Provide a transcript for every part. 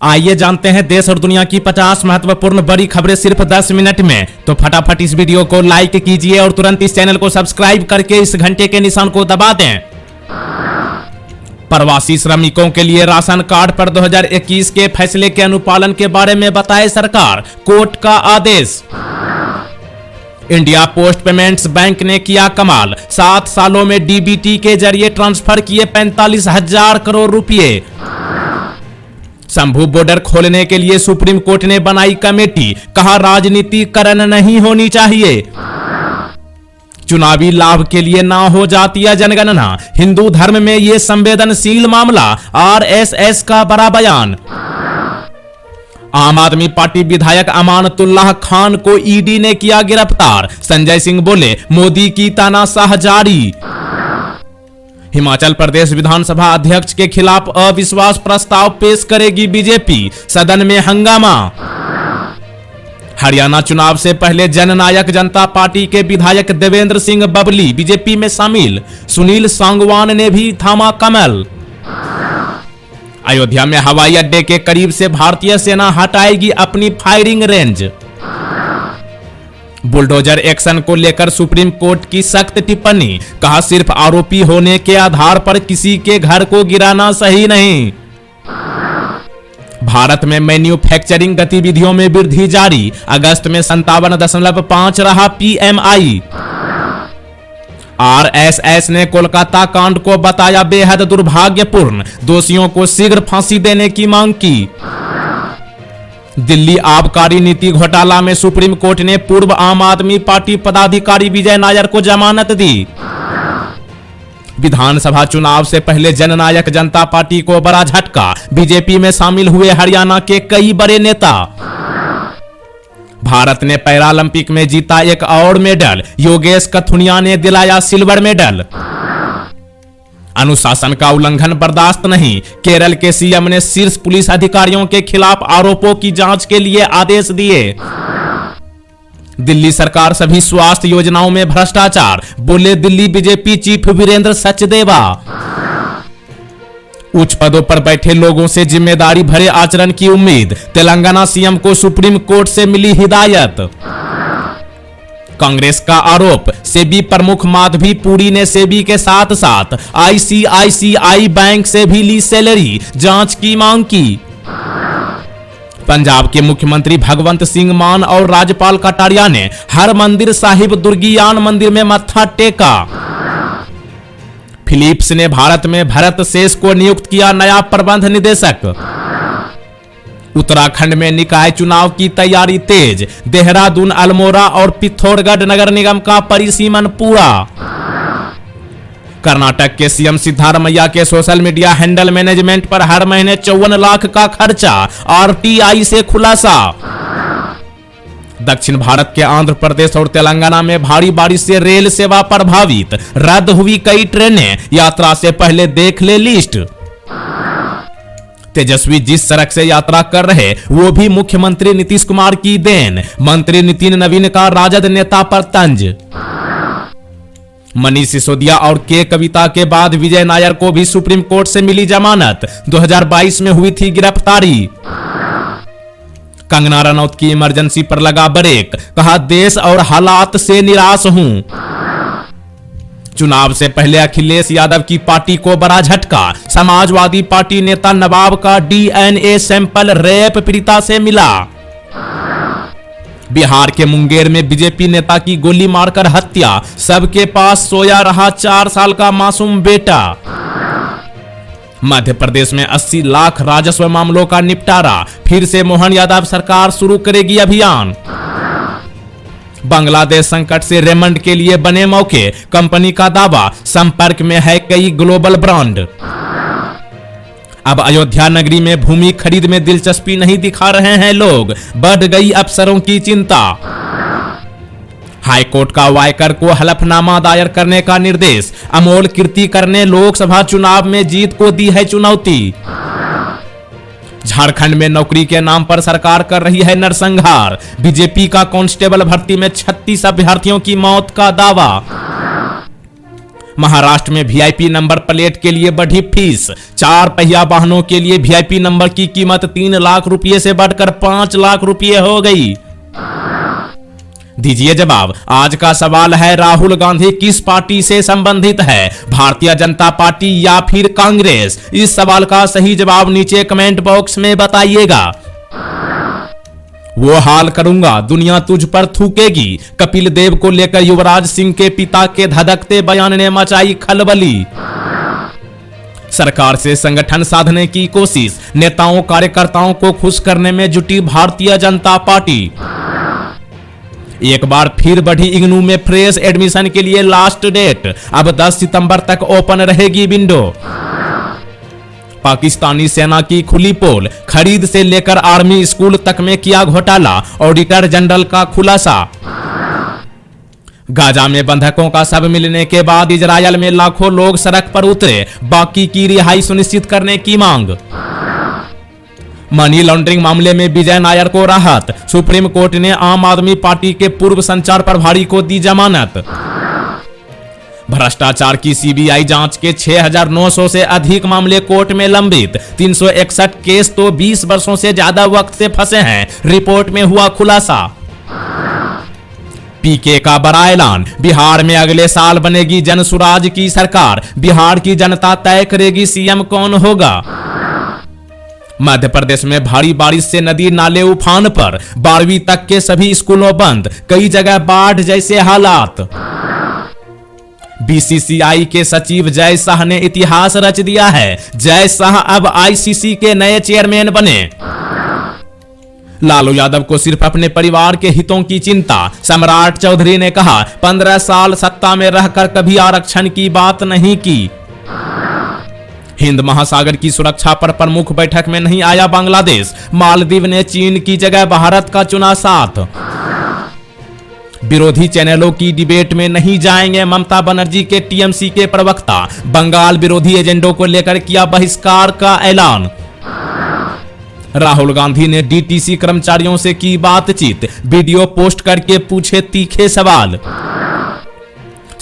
आइए जानते हैं देश और दुनिया की 50 महत्वपूर्ण बड़ी खबरें सिर्फ 10 मिनट में। तो फटाफट इस वीडियो को लाइक कीजिए और तुरंत इस चैनल को सब्सक्राइब करके इस घंटे के निशान को दबा दें। प्रवासी श्रमिकों के लिए राशन कार्ड पर 2021 के फैसले के अनुपालन के बारे में बताए सरकार, कोर्ट का आदेश। इंडिया पोस्ट पेमेंट्स बैंक ने किया कमाल, 7 सालों में डीबीटी के जरिए ट्रांसफर किए 45,000 करोड़ रुपए। शंभू बॉर्डर खोलने के लिए सुप्रीम कोर्ट ने बनाई कमेटी, कहा राजनीतिकरण नहीं होनी चाहिए। चुनावी लाभ के लिए ना हो जातीय जनगणना, हिंदू धर्म में ये संवेदनशील मामला, आरएसएस का बड़ा बयान। आम आदमी पार्टी विधायक अमानतुल्लाह खान को ईडी ने किया गिरफ्तार, संजय सिंह बोले मोदी की तानाशाह जारी। हिमाचल प्रदेश विधानसभा अध्यक्ष के खिलाफ अविश्वास प्रस्ताव पेश करेगी बीजेपी, सदन में हंगामा। हरियाणा चुनाव से पहले जननायक जनता पार्टी के विधायक देवेंद्र सिंह बबली बीजेपी में शामिल, सुनील सांगवान ने भी थामा कमल। अयोध्या में हवाई अड्डे के करीब से भारतीय सेना हटाएगी अपनी फायरिंग रेंज। बुलडोजर एक्शन को लेकर सुप्रीम कोर्ट की सख्त टिप्पणी, कहा सिर्फ आरोपी होने के आधार पर किसी के घर को गिराना सही नहीं। भारत में मैन्युफैक्चरिंग गतिविधियों में वृद्धि जारी, अगस्त में 57.5 रहा पीएमआई। आरएसएस ने कोलकाता कांड को बताया बेहद दुर्भाग्यपूर्ण, दोषियों को शीघ्र फांसी देने की मांग की। दिल्ली आबकारी नीति घोटाला में सुप्रीम कोर्ट ने पूर्व आम आदमी पार्टी पदाधिकारी विजय नायर को जमानत दी। विधानसभा चुनाव से पहले जननायक जनता पार्टी को बड़ा झटका, बीजेपी में शामिल हुए हरियाणा के कई बड़े नेता। भारत ने पैरालंपिक में जीता एक और मेडल, योगेश कथुनिया ने दिलाया सिल्वर मेडल। अनुशासन का उल्लंघन बर्दाश्त नहीं, केरल के सीएम ने शीर्ष पुलिस अधिकारियों के खिलाफ आरोपों की जांच के लिए आदेश दिए। दिल्ली सरकार सभी स्वास्थ्य योजनाओं में भ्रष्टाचार, बोले दिल्ली बीजेपी चीफ वीरेंद्र सचदेवा। उच्च पदों पर बैठे लोगों से जिम्मेदारी भरे आचरण की उम्मीद, तेलंगाना सीएम को सुप्रीम कोर्ट से मिली हिदायत। कांग्रेस का आरोप, सेबी प्रमुख माधवी पुरी ने सेबी के साथ साथ आईसीआईसीआई बैंक से भी ली सैलरी, जांच की मांग की। पंजाब के मुख्यमंत्री भगवंत सिंह मान और राज्यपाल कटारिया ने हरमंदिर साहिब दुर्गियान मंदिर में मत्था टेका। फिलिप्स ने भारत में भरत शेष को नियुक्त किया नया प्रबंध निदेशक। उत्तराखंड में निकाय चुनाव की तैयारी तेज, देहरादून, अल्मोड़ा और पिथौरागढ़ नगर निगम का परिसीमन पूरा। कर्नाटक के सीएम सिद्धारमैया के सोशल मीडिया हैंडल मैनेजमेंट पर हर महीने 54 लाख का खर्चा, आरटीआई से खुलासा। दक्षिण भारत के आंध्र प्रदेश और तेलंगाना में भारी बारिश से रेल सेवा प्रभावित, रद्द हुई कई ट्रेनें, यात्रा से पहले देख ले लिस्ट। तेजस्वी जिस सड़क से यात्रा कर रहे वो भी मुख्यमंत्री नीतीश कुमार की देन, मंत्री नितिन नवीन का राजद नेता पर तंज। मनीष सिसोदिया और के कविता के बाद विजय नायर को भी सुप्रीम कोर्ट से मिली जमानत, 2022 में हुई थी गिरफ्तारी। कंगना रनौत की इमरजेंसी पर लगा ब्रेक, कहा देश और हालात से निराश हूं। चुनाव से पहले अखिलेश यादव की पार्टी को बड़ा झटका, समाजवादी पार्टी नेता नवाब का डीएनए सैंपल रेप पीड़िता से मिला। बिहार के मुंगेर में बीजेपी नेता की गोली मारकर हत्या, सबके पास सोया रहा 4 साल का मासूम बेटा। मध्य प्रदेश में 80 लाख राजस्व मामलों का निपटारा, फिर से मोहन यादव सरकार शुरू करेगी अभियान। बांग्लादेश संकट से रेमंड के लिए बने मौके, कंपनी का दावा संपर्क में है कई ग्लोबल ब्रांड। अब अयोध्या नगरी में भूमि खरीद में दिलचस्पी नहीं दिखा रहे हैं लोग, बढ़ गई अफसरों की चिंता। हाईकोर्ट का वायकर को हलफनामा दायर करने का निर्देश, अमोल कीर्तिकर ने लोकसभा चुनाव में जीत को दी है चुनौती। झारखंड में नौकरी के नाम पर सरकार कर रही है नरसंहार, बीजेपी का कांस्टेबल भर्ती में 36 अभ्यर्थियों की मौत का दावा। महाराष्ट्र में वीआईपी नंबर प्लेट के लिए बढ़ी फीस। 4 पहिया वाहनों के लिए वीआईपी नंबर की कीमत 3 लाख रुपए से बढ़कर 5 लाख रुपए हो गई। दीजिए जवाब। आज का सवाल है, राहुल गांधी किस पार्टी से संबंधित है, भारतीय जनता पार्टी या फिर कांग्रेस? इस सवाल का सही जवाब नीचे कमेंट बॉक्स में बताइएगा। वो हाल करूंगा दुनिया तुझ पर थूकेगी, कपिल देव को लेकर युवराज सिंह के पिता के धधकते बयान ने मचाई खलबली। सरकार से संगठन साधने की कोशिश, नेताओं कार्यकर्ताओं को खुश करने में जुटी भारतीय जनता पार्टी। एक बार फिर बढ़ी इग्नू में फ्रेश एडमिशन के लिए लास्ट डेट, अब 10 सितंबर तक ओपन रहेगी विंडो। पाकिस्तानी सेना की खुली पोल, खरीद से लेकर आर्मी स्कूल तक में किया घोटाला, ऑडिटर जनरल का खुलासा। गाजा में बंधकों का शव मिलने के बाद इजरायल में लाखों लोग सड़क पर उतरे, बाकी की रिहाई सुनिश्चित करने की मांग। मनी लॉन्ड्रिंग मामले में विजय नायर को राहत, सुप्रीम कोर्ट ने आम आदमी पार्टी के पूर्व संचार प्रभारी को दी जमानत। भ्रष्टाचार की सीबीआई जांच के 6,900 से अधिक मामले कोर्ट में लंबित, 361 केस तो 20 वर्षों से ज्यादा वक्त से फंसे हैं, रिपोर्ट में हुआ खुलासा। पीके का बड़ा ऐलान, बिहार में अगले साल बनेगी जनसुराज की सरकार, बिहार की जनता तय करेगी सीएम कौन होगा। मध्य प्रदेश में भारी बारिश से नदी नाले उफान पर, 12वीं तक के सभी स्कूलों बंद, कई जगह बाढ़ जैसे हालात। बीसीसीआई के सचिव जय शाह ने इतिहास रच दिया है, जय शाह अब आईसीसी के नए चेयरमैन बने। लालू यादव को सिर्फ अपने परिवार के हितों की चिंता, सम्राट चौधरी ने कहा 15 साल सत्ता में रहकर कभी आरक्षण की बात नहीं की। हिंद महासागर की सुरक्षा पर प्रमुख बैठक में नहीं आया बांग्लादेश, मालदीव ने चीन की जगह भारत का चुना साथ। विरोधी चैनलों की डिबेट में नहीं जाएंगे ममता बनर्जी के टीएमसी के प्रवक्ता, बंगाल विरोधी एजेंडों को लेकर किया बहिष्कार का ऐलान। राहुल गांधी ने डीटीसी कर्मचारियों से की बातचीत, वीडियो पोस्ट करके पूछे तीखे सवाल।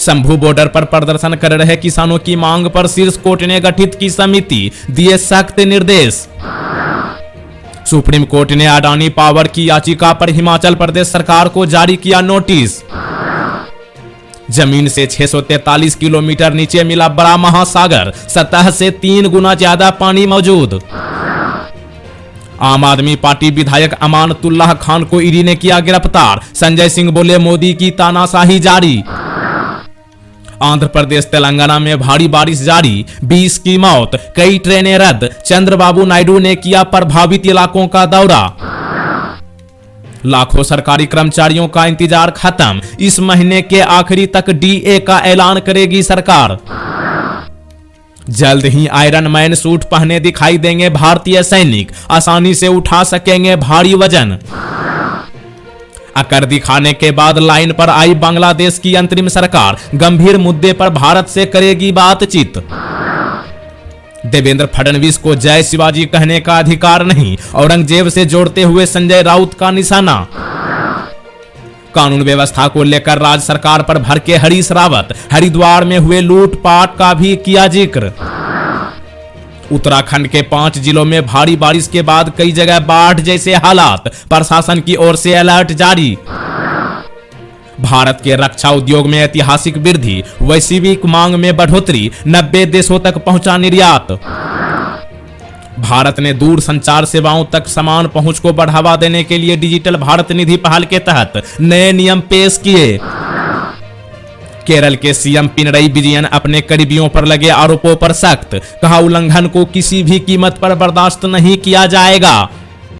शंभू बॉर्डर पर प्रदर्शन कर रहे किसानों की मांग पर शीर्ष कोर्ट ने गठित की समिति, दिए सख्त निर्देश। सुप्रीम कोर्ट ने अडानी पावर की याचिका पर हिमाचल प्रदेश सरकार को जारी किया नोटिस। जमीन से 643 किलोमीटर नीचे मिला बड़ा महासागर, सतह से 3 गुना ज्यादा पानी मौजूद। आम आदमी पार्टी विधायक अमानतुल्लाह खान को ईडी ने किया गिरफ्तार, संजय सिंह बोले मोदी की तानाशाही जारी। आंध्र प्रदेश तेलंगाना में भारी बारिश जारी, 20 की मौत, कई ट्रेनें रद्द, चंद्रबाबू नायडू ने किया प्रभावित इलाकों का दौरा। लाखों सरकारी कर्मचारियों का इंतजार खत्म, इस महीने के आखिरी तक डीए का ऐलान करेगी सरकार। जल्द ही आयरन मैन सूट पहने दिखाई देंगे भारतीय सैनिक, आसानी से उठा सकेंगे भारी वजन। अकर दिखाने के बाद लाइन पर आई बांग्लादेश की अंतरिम सरकार, गंभीर मुद्दे पर भारत से करेगी बातचीत। देवेंद्र फडणवीस को जय शिवाजी कहने का अधिकार नहीं, औरंगजेब से जोड़ते हुए संजय राउत का निशाना। कानून व्यवस्था को लेकर राज्य सरकार पर भड़के हरीश रावत, हरिद्वार में हुए लूटपाट का भी किया जिक्र। उत्तराखंड के 5 जिलों में भारी बारिश के बाद कई जगह बाढ़ जैसे हालात, प्रशासन की ओर से अलर्ट जारी। भारत के रक्षा उद्योग में ऐतिहासिक वृद्धि, वैश्विक मांग में बढ़ोतरी, 90 देशों तक पहुंचा निर्यात। भारत ने दूर संचार सेवाओं तक समान पहुंच को बढ़ावा देने के लिए डिजिटल भारत निधि पहल के तहत नए नियम पेश किए। केरल के सीएम पिनरई विजयन अपने करीबियों पर लगे आरोपों पर सख्त, कहा उल्लंघन को किसी भी कीमत पर बर्दाश्त नहीं किया जाएगा।